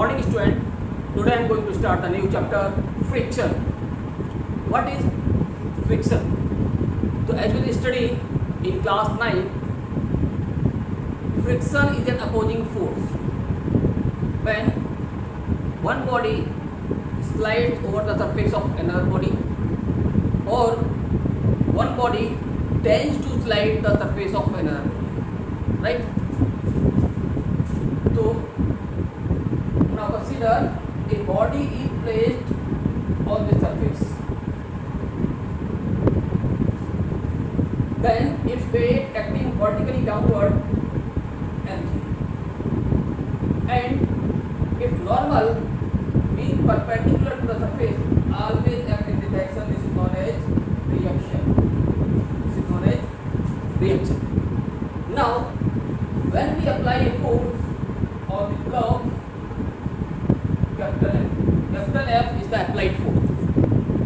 morning student. Today I am going to start a new chapter, friction. What is friction? So as we study in class 9, friction is an opposing force. When one body slides over the surface of another body, or one body tends to slide the surface of another body, right? So now consider a body is placed on the surface. Then its weight acting vertically downward and if normal being perpendicular to the surface always act in the direction. This is known as reaction. Now when we apply a force on the block, capital F is the applied force,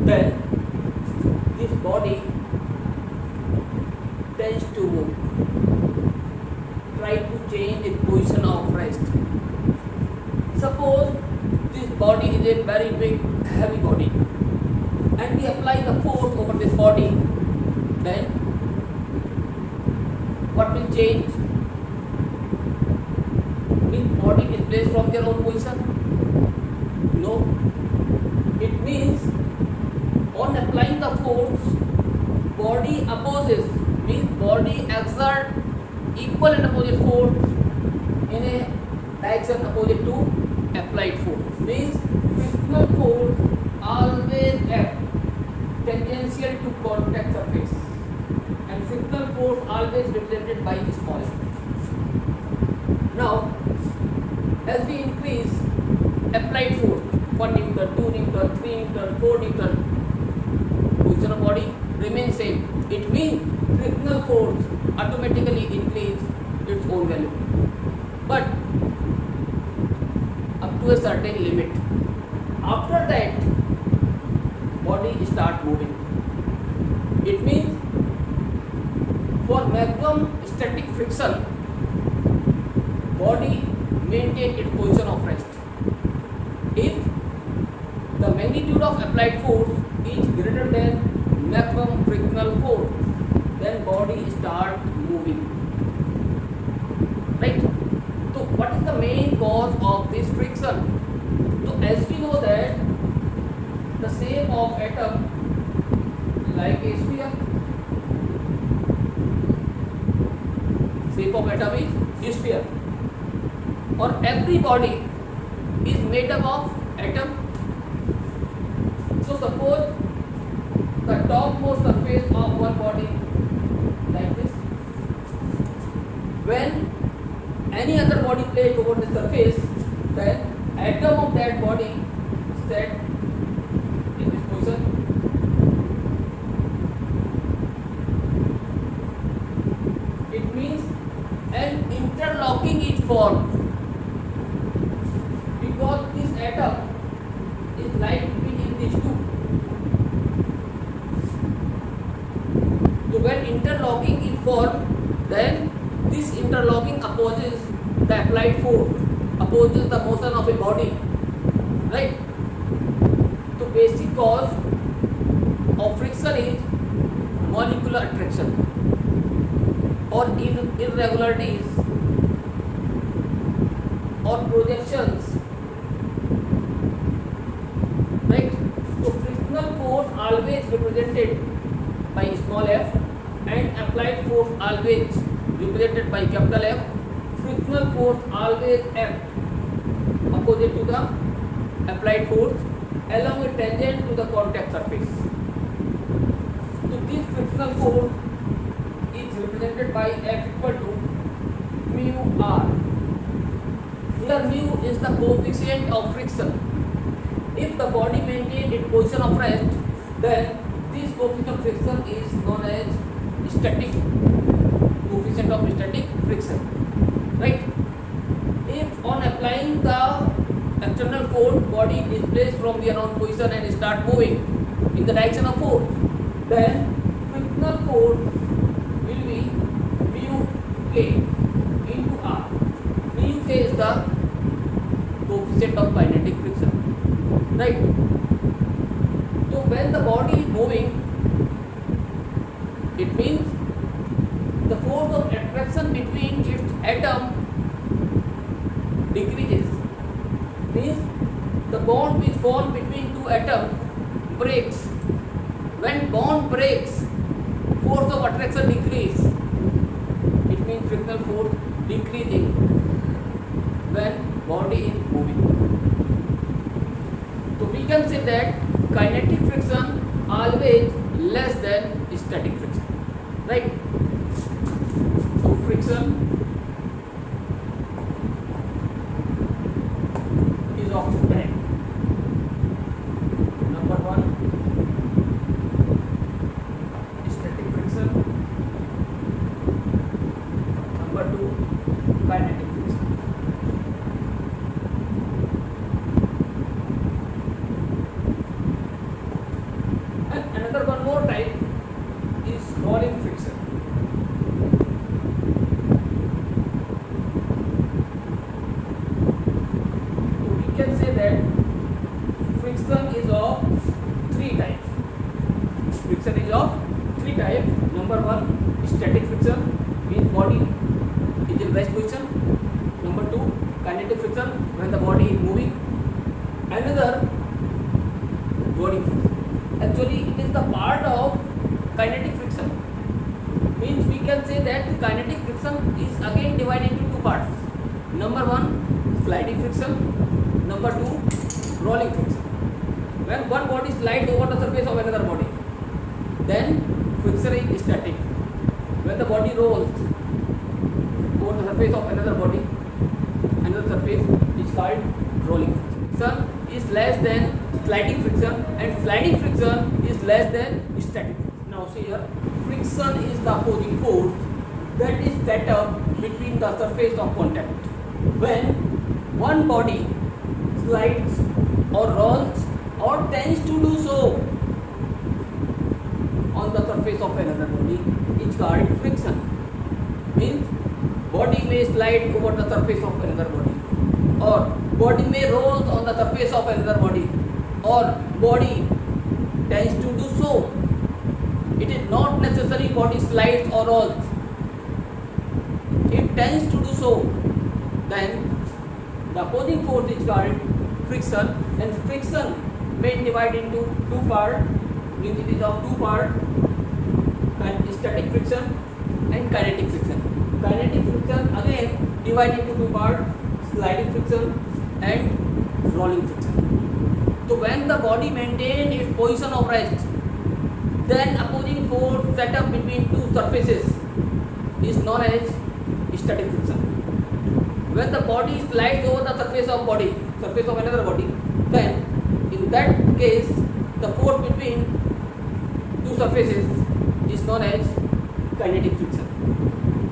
then this body tends to move, try to change its position of rest. Suppose this body is a very big heavy body and we apply the force over this body, then what will change? Will body displaced from their own position? No. It means on applying the force, body opposes, means body exert equal and opposite force in a direction opposite to applied force. Means frictional force always act tangential to contact surface, and frictional force always represented by small f. Now as we increase applied force, 1 Newton, 2 Newton, 3 Newton, 4 Newton, position of body remains same. It means frictional force automatically increase its own value, but up to a certain limit. After that, body start moving. It means for maximum static friction, body maintain its position of rest. If the magnitude of applied force is greater than maximum frictional force, then body start moving, right? So what is the main cause of this friction? So as we know that the shape of atom like a sphere, shape of atom is sphere, or every body is made up of atom. So suppose the topmost surface of one body like this, when any other body placed over the surface, then atom of that body set in this position. It means an interlocking is formed because this atom is lying between these two. So when interlocking is formed, then this interlocking opposes the applied force, opposes the motion of a body, right? So basic cause of friction is molecular attraction or irregularities or projections, right? So frictional force always represented by small f and applied force always represented by capital F. Frictional force always act opposite to the applied force along a tangent to the contact surface. So this frictional force is represented by F equal to mu r. Here mu is the coefficient of friction. If the body maintains its position of rest, then this coefficient of friction is known as static coefficient of static friction, right? If on applying the external force, body is displaced from the unknown position and start moving in the direction of force, then frictional force will be mu k into r. Mu k is the coefficient coefficient of kinetic friction, right? So when the body is moving, it means the force of attraction between its atom decreases, means the bond which formed between two atoms breaks. When bond breaks, force of attraction decrease. It means frictional force decreasing when body is moving. So we can say that kinetic friction always less than static friction, right? So friction is of two types. Number one, static friction. Number two, kinetic friction. And another one more type is rolling friction. So we can say that friction is of three types. Friction is of three types. Number one, static friction, means body is in rest position. Number two, kinetic friction, when the body is moving. Another, rolling friction. Actually, it is the part of kinetic friction. Means we can say that kinetic friction is again divided into two parts. Number one, sliding friction. Number two, rolling friction. When one body slides over the surface of another body, then friction is static. When the body rolls over the surface of another body, another surface is called rolling friction. Friction is less than sliding friction, and sliding friction is less than static friction. Now see here, friction is the opposing force that is set up between the surface of contact. When one body slides or rolls or tends to do so on the surface of another body, it's called friction. Means body may slide over the surface of another body, or body may roll on the surface of another body, or body tends to do so. It is not necessary body slides or rolls. It tends to do so. Then the opposing force is called friction, and friction may divide into two parts. Means it is of two parts: static friction and kinetic friction. Kinetic friction again divided into two parts: sliding friction and rolling friction. So when the body maintains its position of rest, then opposing force set up between two surfaces is known as static friction. When the body slides over the surface of another body, then in that case the force between two surfaces is known as kinetic friction,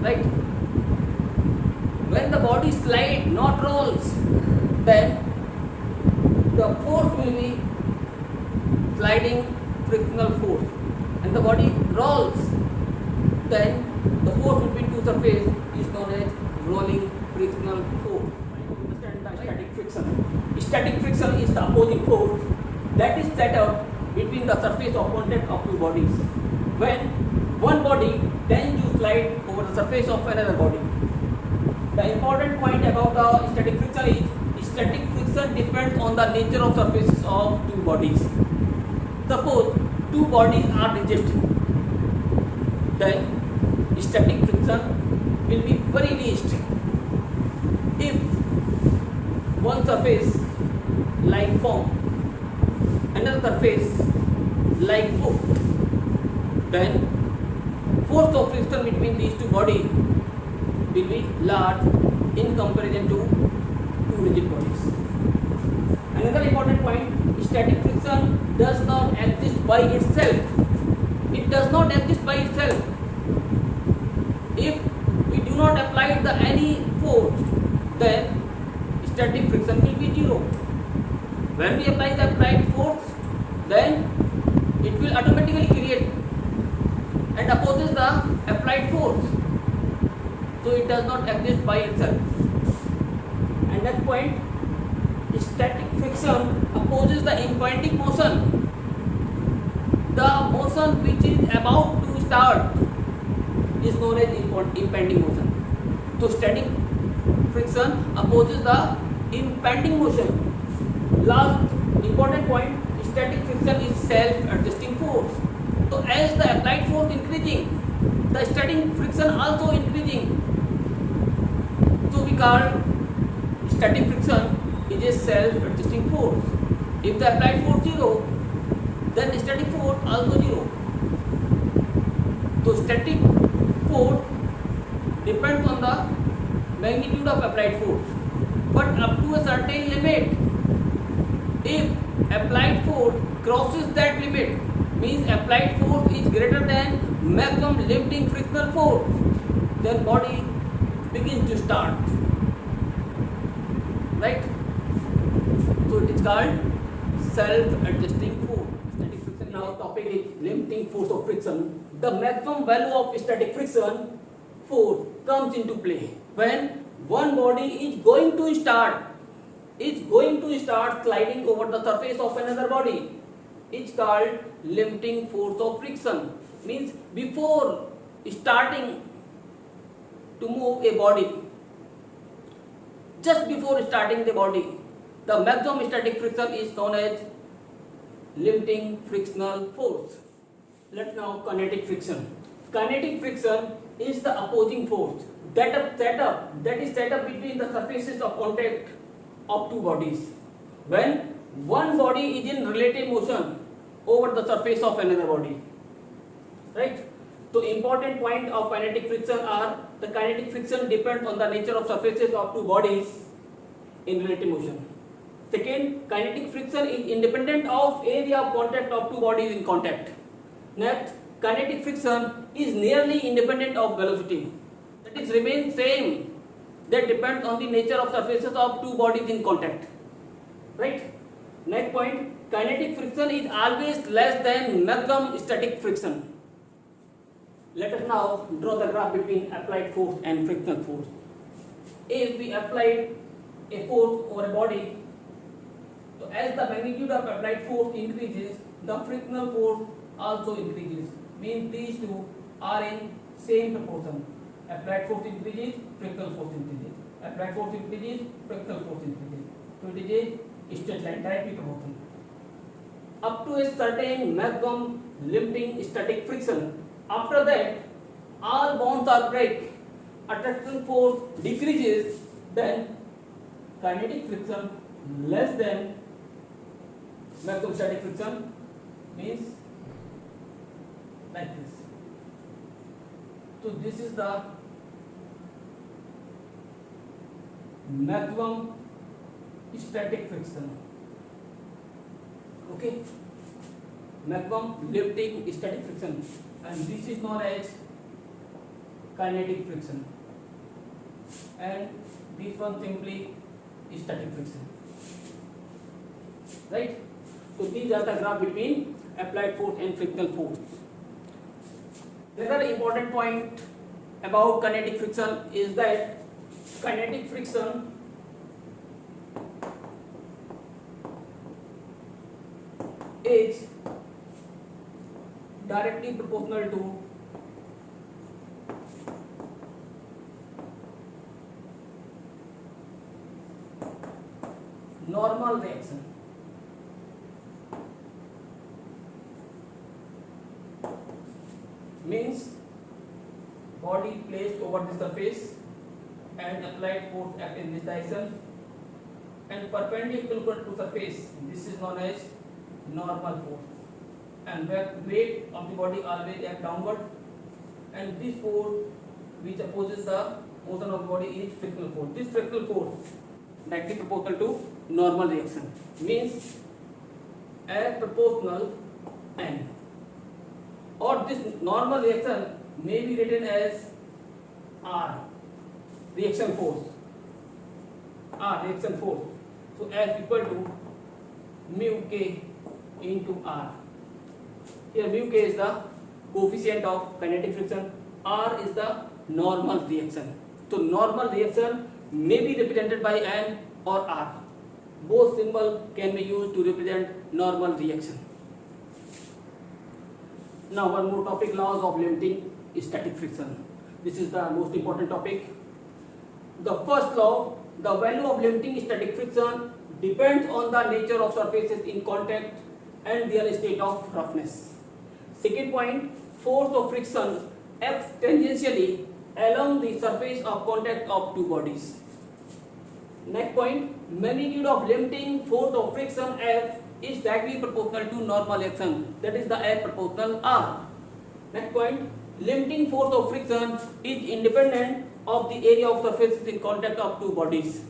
right? When the body slides, not rolls, then the force will be sliding frictional force, and the body rolls, then the force between two surfaces is known as rolling frictional force. Understand the static friction. Static friction is the opposing force that is set up between the surface of contact of two bodies. When one body tends to slide over the surface of another body. The important point about the static friction is static friction depends on the nature of surfaces of two bodies. Suppose two bodies are rigid, then static friction will be very least. If one surface like foam, another surface like book, then force of friction between these two bodies will be large in comparison to two rigid bodies. Another important point, static friction does not exist by itself. It does not exist by itself. If we do not apply any force, then static friction will be zero. When we apply the applied force, then it will automatically create and opposes the applied force. So it does not exist by itself. And that point, static friction opposes the impending motion. The motion which is about to start is known as impending motion. So static friction opposes the impending motion. Last important point, static friction is self-adjusting force. So as the applied force increasing, the static friction also increasing. So we call static friction is a self-adjusting force. If the applied force 0, then static force also 0. So static force depends on the magnitude of applied force, but up to a certain limit. If applied force crosses that limit, means applied force is greater than maximum lifting frictional force, then body begins to start. Right? So it is called self-adjusting force. Static friction. Now topic is limiting force of friction. The maximum value of static friction force comes into play when one body is going to start sliding over the surface of another body. It's called limiting force of friction. Means before starting to move a body, just before starting the body, the maximum static friction is known as limiting frictional force. Let's now kinetic friction. Kinetic friction is the opposing force that is set up between the surfaces of contact of two bodies. When one body is in relative motion over the surface of another body. Right? So important point of kinetic friction are the kinetic friction depends on the nature of surfaces of two bodies in relative motion. Second, kinetic friction is independent of area of contact of two bodies in contact. Next, kinetic friction is nearly independent of velocity. That is remains same. That depends on the nature of surfaces of two bodies in contact. Right? Next point, kinetic friction is always less than maximum static friction. Let us now draw the graph between applied force and frictional force. If we applied a force over a body, so as the magnitude of applied force increases, the frictional force also increases. Means these two are in same proportion. Applied force increases, frictional force increases. Applied force increases, frictional force increases. So it is a straight line, directly proportional. Up to a certain maximum limiting static friction. After that, all bonds are break. Attraction force decreases, then kinetic friction less than maximum static friction means like this. So this is the maximum static friction. Okay, maximum lifting static friction, and this is known as kinetic friction, and this one simply static friction. Right? So these are the graph between applied force and frictional force. The other important point about kinetic friction is that kinetic friction is directly proportional to normal reaction. Means body placed over the surface and applied force act in this direction and perpendicular to surface. This is known as normal force, and where weight of the body always act downward, and this force which opposes the motion of the body is frictional force. This frictional force directly proportional to normal reaction, means as proportional n, or this normal reaction may be written as R, reaction force. R, reaction force. So as equal to mu k into R. Here mu k is the coefficient of kinetic friction, R is the normal reaction. So normal reaction may be represented by N or R. both symbol can be used to represent normal reaction. Now one more topic, laws of limiting static friction. This is the most important topic. The first law, the value of limiting static friction depends on the nature of surfaces in contact and their state of roughness. Second point, force of friction acts tangentially along the surface of contact of two bodies. Next point, magnitude of limiting force of friction F is directly proportional to normal action, that is the F proportional R. Next point, limiting force of friction is independent of the area of surfaces in contact of two bodies.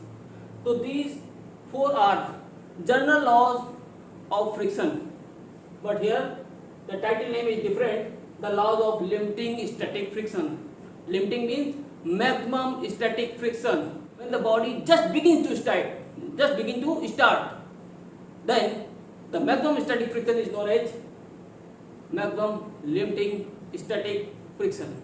So these four are general laws of friction, but here the title name is different, the laws of limiting static friction. Limiting means maximum static friction. When the body just begins to start, then the maximum static friction is known as maximum limiting static friction.